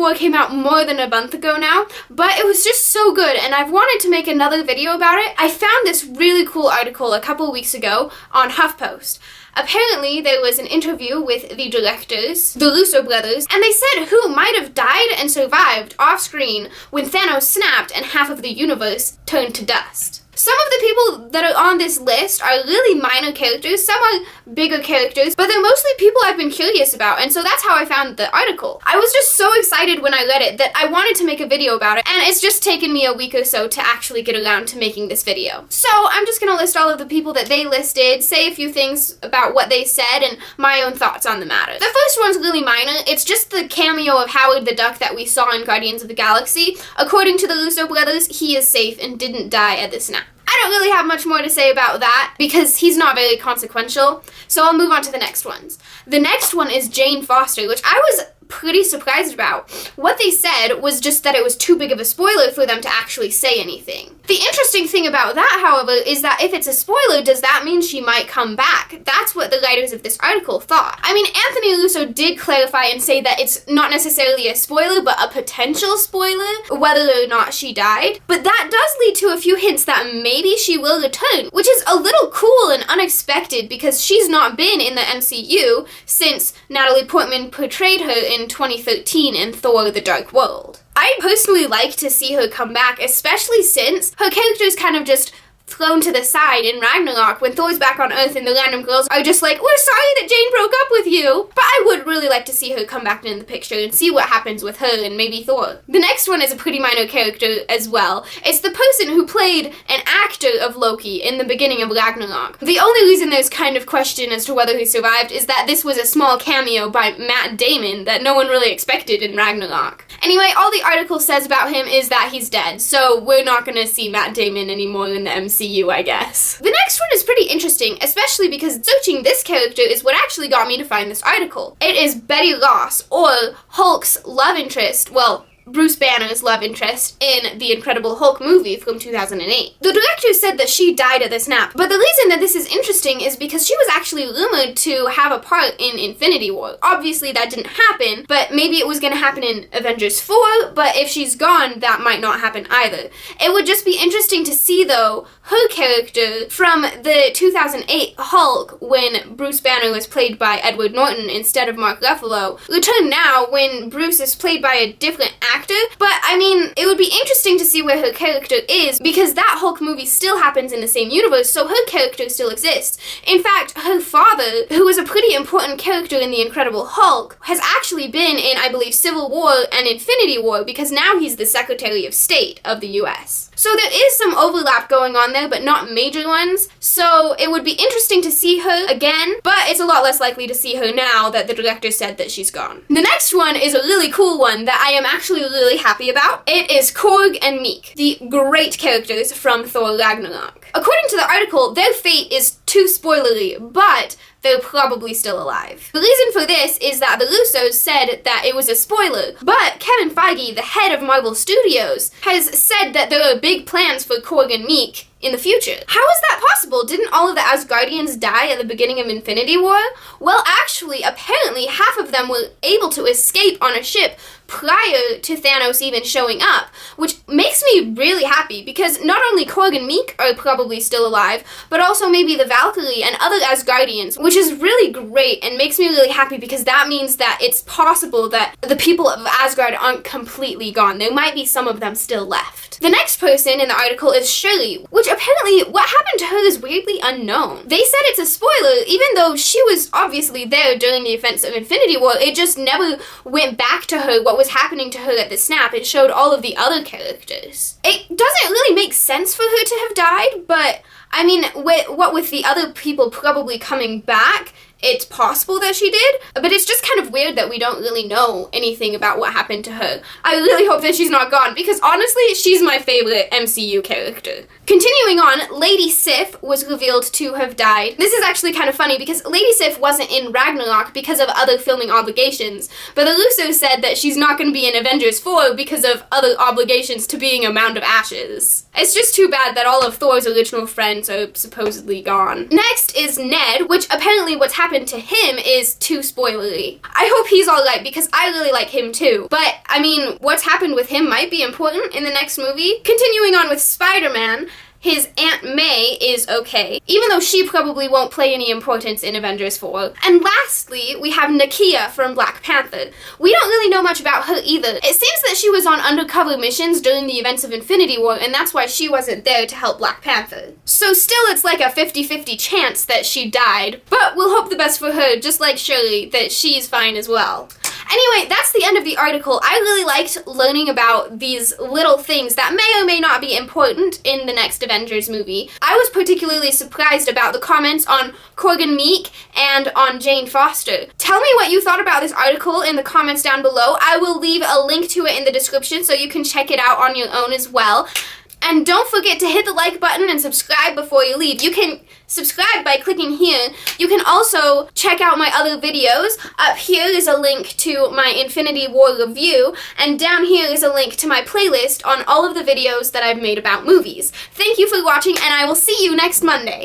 War came out more than a month ago now, but it was just so good and I've wanted to make another video about it. I found this really cool article a couple weeks ago on HuffPost. Apparently, there was an interview with the directors, the Russo brothers, and they said who might have died and survived off-screen when Thanos snapped and half of the universe turned to dust. Some of the people that are on this list are really minor characters, some are bigger characters, but they're mostly people I've been curious about, and so that's how I found the article. I was just so excited when I read it that I wanted to make a video about it, and it's just taken me a week or so to actually get around to making this video. So I'm just gonna list all of the people that they listed, say a few things about what they said, and my own thoughts on the matter. The first one's really minor. It's just the cameo of Howard the Duck that we saw in Guardians of the Galaxy. According to the Russo brothers, he is safe and didn't die at the snap. I don't really have much more to say about that because he's not very consequential, so I'll move on to the next ones. The next one is Jane Foster, which I was pretty surprised about. What they said was just that it was too big of a spoiler for them to actually say anything. The interesting thing about that, however, is that if it's a spoiler, does that mean she might come back? That's what the writers of this article thought. I mean, Anthony Russo did clarify and say that it's not necessarily a spoiler, but a potential spoiler, whether or not she died. But that does lead to a few hints that maybe she will return, which is a little cool and unexpected because she's not been in the MCU since Natalie Portman portrayed her in 2013 in Thor: The Dark World. I personally like to see her come back, especially since her character's kind of just thrown to the side in Ragnarok when Thor's back on Earth and the random girls are just like, we're sorry that Jane broke up with you. But I would really like to see her come back in the picture and see what happens with her and maybe Thor. The next one is a pretty minor character as well. It's the person who played an actor of Loki in the beginning of Ragnarok. The only reason there's kind of question as to whether he survived is that this was a small cameo by Matt Damon that no one really expected in Ragnarok. Anyway, all the article says about him is that he's dead, so we're not gonna see Matt Damon anymore in the MCU, I guess. The next one is pretty interesting, especially because searching this character is what actually got me to find this article. It is Betty Ross, or Hulk's love interest, well, Bruce Banner's love interest in the Incredible Hulk movie from 2008. The director said that she died at the snap, but the reason that this is interesting is because she was actually rumored to have a part in Infinity War. Obviously that didn't happen, but maybe it was gonna happen in Avengers 4, but if she's gone, that might not happen either. It would just be interesting to see, though, her character from the 2008 Hulk, when Bruce Banner was played by Edward Norton instead of Mark Ruffalo, return now when Bruce is played by a different actor. But I mean, it would be interesting to see where her character is because that Hulk movie still happens in the same universe, so her character still exists. In fact, her father, who was a pretty important character in the Incredible Hulk, has actually been in, I believe, Civil War and Infinity War because now he's the Secretary of State of the US. So there is some overlap going on there, but not major ones. So it would be interesting to see her again, but it's a lot less likely to see her now that the director said that she's gone. The next one is a really cool one that I am actually really happy about. It is Korg and Miek, the great characters from Thor Ragnarok. According to the article, their fate is too spoilery, but they're probably still alive. The reason for this is that the Russos said that it was a spoiler, but Kevin Feige, the head of Marvel Studios, has said that there are big plans for Korg and Miek in the future. How is that possible? Didn't all of the Asgardians die at the beginning of Infinity War? Well, actually, apparently half of them were able to escape on a ship prior to Thanos even showing up, which makes me really happy because not only Korg and Miek are probably still alive, but also maybe the Valkyrie and other Asgardians, which is really great and makes me really happy because that means that it's possible that the people of Asgard aren't completely gone. There might be some of them still left. The next person in the article is Shuri, which apparently what happened to her is weirdly unknown. They said it's a spoiler, even though she was obviously there during the events of Infinity War. It just never went back to her what was happening to her at the snap. It showed all of the other characters. It doesn't really make sense for her to have died, but I mean, what with the other people probably coming back, it's possible that she did, but it's just kind of weird that we don't really know anything about what happened to her. I really hope that she's not gone, because honestly, she's my favorite MCU character. Continuing on, Lady Sif was revealed to have died. This is actually kind of funny, because Lady Sif wasn't in Ragnarok because of other filming obligations, but the Russos said that she's not going to be in Avengers 4 because of other obligations to being a mound of ashes. It's just too bad that all of Thor's original friends are supposedly gone. Next is Ned, which apparently what's happening happened to him is too spoilery. I hope he's alright because I really like him too. But, I mean, what's happened with him might be important in the next movie. Continuing on with Spider-Man, his Aunt May is okay, even though she probably won't play any importance in Avengers 4. And lastly, we have Nakia from Black Panther. We don't really know much about her either. It seems that she was on undercover missions during the events of Infinity War, and that's why she wasn't there to help Black Panther. So still it's like a 50-50 chance that she died, but we'll hope the best for her, just like Shirley, that she's fine as well. Anyway, that's the end of the article. I really liked learning about these little things that may or may not be important in the next Avengers movie. I was particularly surprised about the comments on Corgan Meek and on Jane Foster. Tell me what you thought about this article in the comments down below. I will leave a link to it in the description so you can check it out on your own as well. And don't forget to hit the like button and subscribe before you leave. You can subscribe by clicking here. You can also check out my other videos. Up here is a link to my Infinity War review, and down here is a link to my playlist on all of the videos that I've made about movies. Thank you for watching, and I will see you next Monday.